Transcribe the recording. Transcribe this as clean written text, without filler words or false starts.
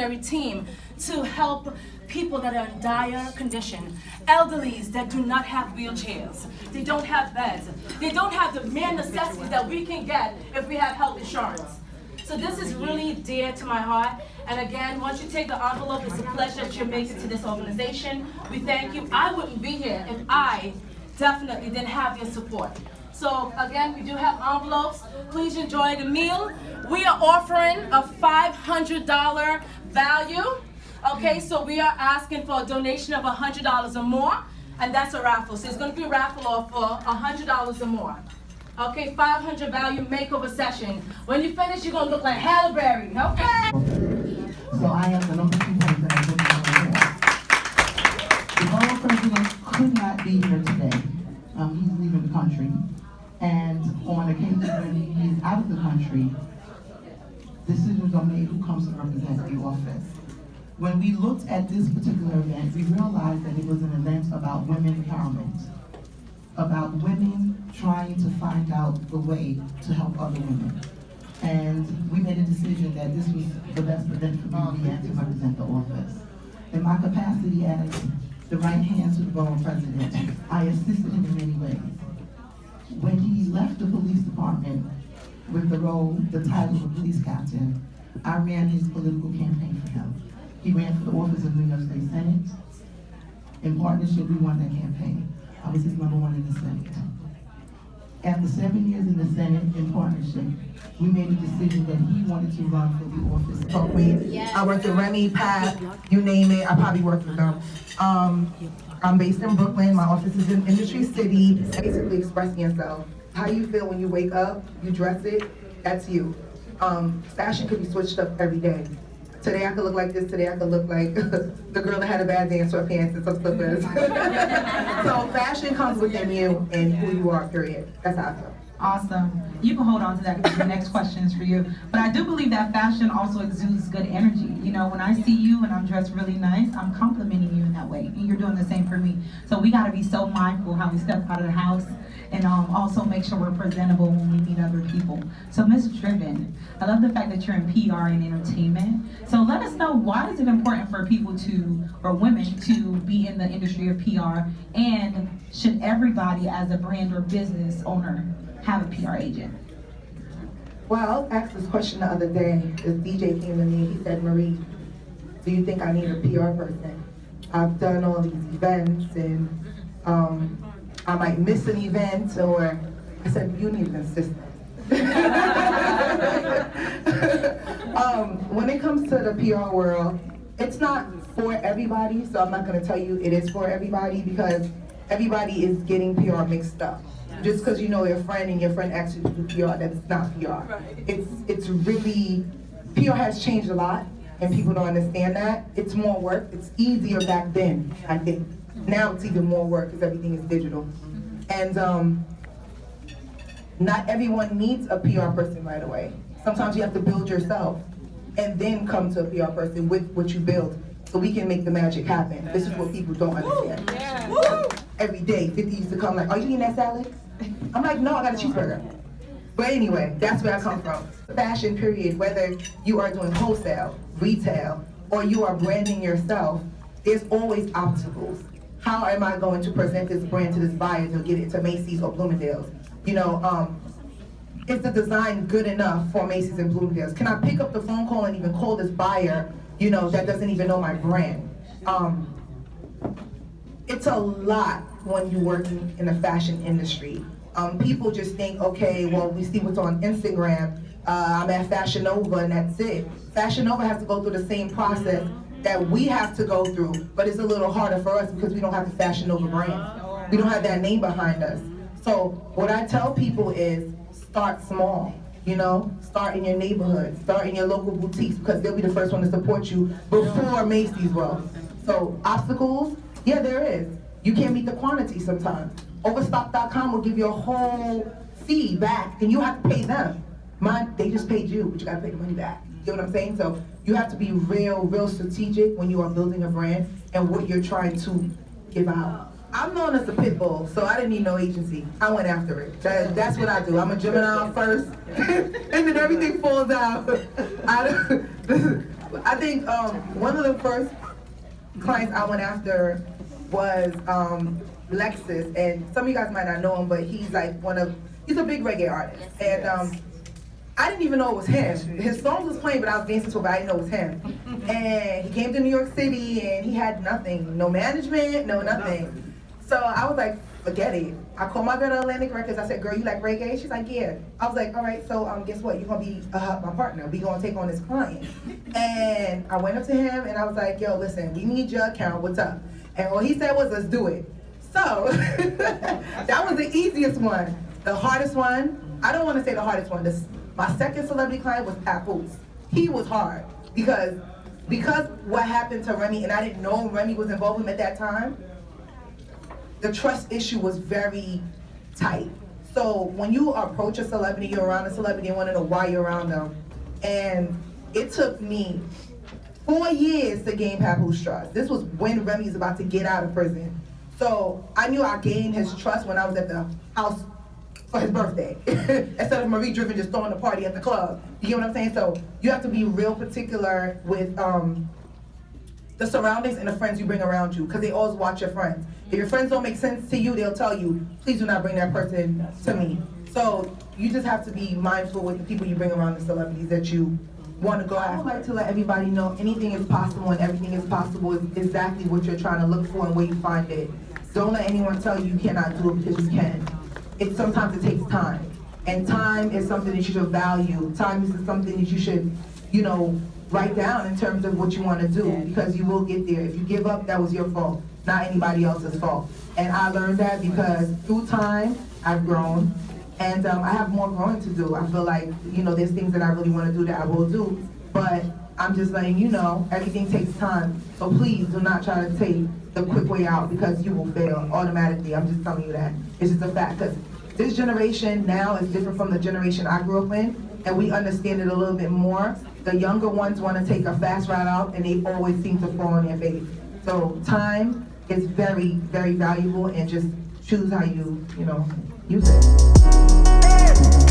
revolutionary team to help people that are in dire condition, elderlies that do not have wheelchairs, they don't have beds, they don't have the mere necessities that we can get if we have health insurance. So this is really dear to my heart. And again, once you take the envelope, it's a pleasure that you're making to this organization. We thank you. I wouldn't be here if I definitely didn't have your support. So again, we do have envelopes. Please enjoy the meal. We are offering a $500 value. Okay, so we are asking for a donation of $100 or more, and that's a raffle. So it's going to be a raffle off for $100 or more. Okay, 500 value makeover session. When you finish, you're going to look like Halle Berry, okay? So I am the number 2 person that the borough president could not be here today. He's leaving the country. And on occasion when he's out of the country, decisions are made who comes to represent the office. When we looked at this particular event, we realized that it was an event about women empowerment, about women trying to find out the way to help other women. And we made a decision that this was the best event for me to be at to represent the office. In my capacity as the right hand to the borough president, I assisted him in many ways. When he left the police department with the title of police captain, I ran his political campaign for him. He ran for the office of New York State Senate. In partnership, we won that campaign. I was his number 1 in the Senate. After 7 years in the Senate in partnership, we made a decision that he wanted to run for the office. I worked with Remy, Pat, you name it, I probably worked with them. I'm based in Brooklyn, my office is in Industry City. Basically expressing yourself. How you feel when you wake up, you dress it, that's you. Fashion could be switched up every day. Today I could look like this, today I could look like the girl that had a bad day in sweatpants and some slippers. So fashion comes within you and who you are, period. That's how I feel. Awesome. You can hold on to that because the next question is for you. But I do believe that fashion also exudes good energy. You know, when I see you and I'm dressed really nice, I'm complimenting you in that way. And you're doing the same for me. So we got to be so mindful how we step out of the house and also make sure we're presentable when we meet other people. So Ms. Driven, I love the fact that you're in PR and entertainment. So let us know, why is it important for people to, or women to be in the industry of PR, and should everybody as a brand or business owner have a PR agent? Well, I asked this question the other day. This DJ came to me, he said, Marie, do you think I need a PR person? I've done all these events and I might miss an event, or I said, you need an assistant. When it comes to the PR world, it's not for everybody, so I'm not gonna tell you it is for everybody, because everybody is getting PR mixed up. Just because you know your friend and your friend asks you to do PR, that's not PR. It's really, PR has changed a lot and people don't understand that. It's more work, it's easier back then, I think. Now it's even more work because everything is digital. And not everyone needs a PR person right away. Sometimes you have to build yourself and then come to a PR person with what you build so we can make the magic happen. This is what people don't understand. Every day, 50 used to come like, are you eating that salad? I'm like, no, I got a cheeseburger. But anyway, that's where I come from. Fashion, period, whether you are doing wholesale, retail, or you are branding yourself, there's always obstacles. How am I going to present this brand to this buyer to get it to Macy's or Bloomingdale's? You know, is the design good enough for Macy's and Bloomingdale's? Can I pick up the phone call and even call this buyer, you know, that doesn't even know my brand? It's a lot when you're working in the fashion industry. People just think, okay, well, we see what's on Instagram, I'm at Fashion Nova and that's it. Fashion Nova has to go through the same process that we have to go through, but it's a little harder for us because we don't have the Fashion Nova brand. We don't have that name behind us. So what I tell people is start small, you know? Start in your neighborhood, start in your local boutiques, because they'll be the first one to support you before Macy's will. So obstacles, yeah, there is. You can't meet the quantity sometimes. Overstock.com will give you a whole fee back and you have to pay them. They just paid you, but you gotta pay the money back. You know what I'm saying? So you have to be real strategic when you are building a brand and what you're trying to give out. I'm known as a pit bull, so I didn't need no agency. I went after it. That's what I do. I'm a Gemini first, and then everything falls out. I think one of the first clients I went after was Lexus, and some of you guys might not know him, but he's like he's a big reggae artist, and I didn't even know it was him. His songs was playing, but I was dancing to it, but I didn't know it was him. And he came to New York City, and he had nothing, no management, no nothing. So I was like, forget it. I called my girl to Atlantic Records. I said, girl, you like reggae? She's like, yeah. I was like, all right, so guess what? You're gonna be my partner. We gonna take on this client. And I went up to him and I was like, yo, listen, we need your account. What's up? And what he said was, let's do it. So that was the easiest one. The hardest one, I don't want to say the hardest one. My second celebrity client was Papoose. He was hard because what happened to Remy, and I didn't know Remy was involved with him at that time. The trust issue was very tight. So when you approach a celebrity, you're around a celebrity, and want to know why you're around them. And it took me 4 years to gain Papoose trust. This was when Remy was about to get out of prison. So I knew I gained his trust when I was at the house for his birthday. Instead of Marie Driven just throwing a party at the club. You get what I'm saying? So you have to be real particular with the surroundings and the friends you bring around you, because they always watch your friends. If your friends don't make sense to you, they'll tell you, please do not bring that person to me. So you just have to be mindful with the people you bring around, the celebrities that you want to go after. I would like to let everybody know anything is possible, and everything is possible is exactly what you're trying to look for and where you find it. Don't let anyone tell you cannot do it, because you can. Sometimes it takes time. And time is something that you should value. Time is something that you should, write down in terms of what you want to do, because you will get there. If you give up, that was your fault, not anybody else's fault. And I learned that because through time, I've grown, and I have more growing to do. I feel like, there's things that I really want to do that I will do, but I'm just letting you know, everything takes time. So please do not try to take the quick way out, because you will fail automatically. I'm just telling you that. It's just a fact, because this generation now is different from the generation I grew up in, and we understand it a little bit more. The younger ones want to take a fast route out, and they always seem to fall on their face. So time is very, very valuable, and just choose how you, use it.